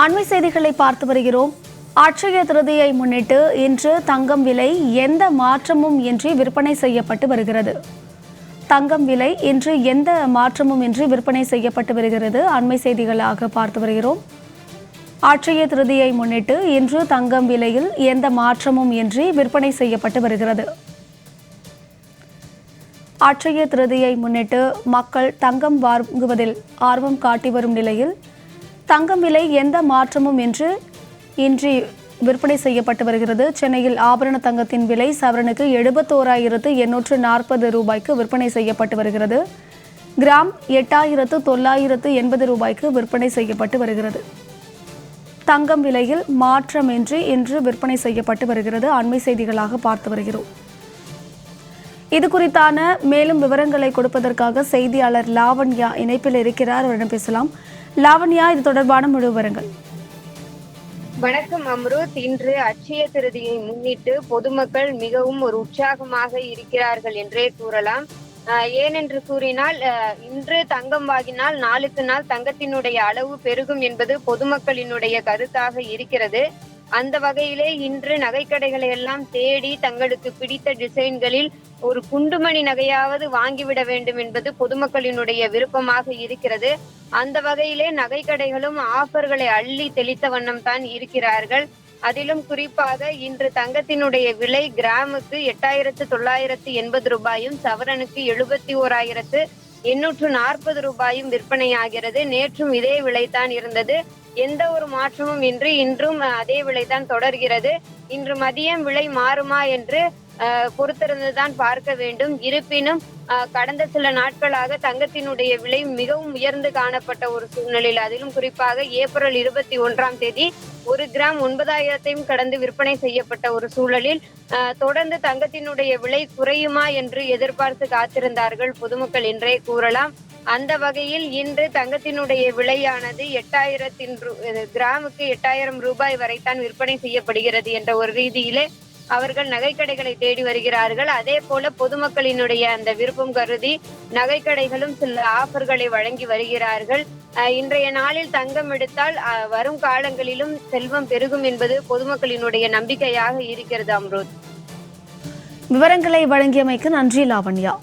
அண்மை செய்திகளை பார்த்து வருகிறோம். அட்சய திருதியை முன்னிட்டு இன்று தங்கம் விலை எந்த மாற்றமும் இன்றி விற்பனை செய்யப்பட்டு வருகிறது. தங்கம் விலை இன்று எந்த மாற்றமும் இன்றி விற்பனை செய்யப்பட்டு வருகிறது. அண்மை செய்திகளாக பார்த்து வருகிறோம். அட்சய திருதியை முன்னிட்டு இன்று தங்கம் விலையில் எந்த மாற்றமும் இன்றி விற்பனை செய்யப்பட்டு வருகிறது. அட்சய திருதியை முன்னிட்டு மக்கள் தங்கம் வாங்குவதில் ஆர்வம் காட்டி வரும் நிலையில் தங்கம் விலை எந்த மாற்றமும் இன்றி விற்பனை செய்யப்பட்டு வருகிறது. சென்னையில் ஆபரண தங்கத்தின் விலை சவரனுக்கு 71,840 ரூபாய்க்கு விற்பனை செய்யப்பட்டு வருகிறது. கிராம் 8,980 ரூபாய்க்கு விற்பனை செய்யப்பட்டு வருகிறது. தங்கம் விலையில் மாற்றமின்றி இன்று விற்பனை செய்யப்பட்டு வருகிறது. அண்மை செய்திகளாக பார்த்து வருகிறோம். இது குறித்தான மேலும் விவரங்களை கொடுப்பதற்காக செய்தியாளர் லாவண்யா இணைப்பில் இருக்கிறார். அவரிடம் பேசலாம். லாவண்யா, இது தொடர்பான முழு விவரங்கள். வணக்கம் அம்ருத். இன்று அட்சய திருதியை முன்னிட்டு பொதுமக்கள் மிகவும் ஒரு உற்சாகமாக இருக்கிறார்கள் என்றே கூறலாம். ஏனென்று கூறினால், இன்று தங்கம் வாங்கினால் நாளுக்கு நாள் தங்கத்தினுடைய அளவு பெருகும் என்பது பொதுமக்களினுடைய கருத்தாக இருக்கிறது. அந்த வகையிலே இன்று நகைக்கடைகளை எல்லாம் தேடி தங்களுக்கு பிடித்த டிசைன்களில் ஒரு குண்டுமணி நகையாவது வாங்கிவிட வேண்டும் என்பது பொதுமக்களினுடைய விருப்பமாக இருக்கிறது. அந்த வகையிலே நகைக்கடைகளும் ஆஃபர்களை அள்ளி தெளித்த வண்ணம் தான் இருக்கிறார்கள். அதிலும் குறிப்பாக இன்று தங்கத்தினுடைய விலை கிராமுக்கு 8,980 ரூபாயும் சவரனுக்கு 71,840 ரூபாயும் விற்பனையாகிறது. நேற்றும் இதே விலைதான் இருந்தது. எந்த ஒரு மாற்றமும் இன்றி இன்றும் அதே விலைதான் தொடர்கிறது. இன்று மதியம் விலை மாறுமா என்று பொறுத்திருந்துதான் பார்க்க வேண்டும். இருப்பினும் கடந்த சில நாட்களாக தங்கத்தினுடைய விலை மிகவும் உயர்ந்து காணப்பட்ட ஒரு சூழ்நிலையில், அதிலும் குறிப்பாக ஏப்ரல் 21ஆம் தேதி 1 கிராம் 9,000ஐயும் கடந்து விற்பனை செய்யப்பட்ட ஒரு சூழலில் தொடர்ந்து தங்கத்தினுடைய விலை குறையுமா என்று எதிர்பார்த்து காத்திருந்தார்கள் பொதுமக்கள் என்றே கூறலாம். அந்த வகையில் இன்று தங்கத்தினுடைய விலையானது கிராமுக்கு 8,000 ரூபாய் வரைத்தான் விற்பனை செய்யப்படுகிறது என்ற ஒரு ரீதியிலே அவர்கள் நகைக்கடைகளை தேடி வருகிறார்கள். அதே போல பொதுமக்களினுடைய அந்த விருப்பம் கருதி நகைக்கடைகளும் சில ஆஃபர்களை வழங்கி வருகிறார்கள். இன்றைய நாளில் தங்கம் எடுத்தால் வரும் காலங்களிலும் செல்வம் பெருகும் என்பது பொதுமக்களினுடைய நம்பிக்கையாக இருக்கிறது. அம்ருத், விவரங்களை வழங்கியமைக்கு நன்றி லாவண்யா.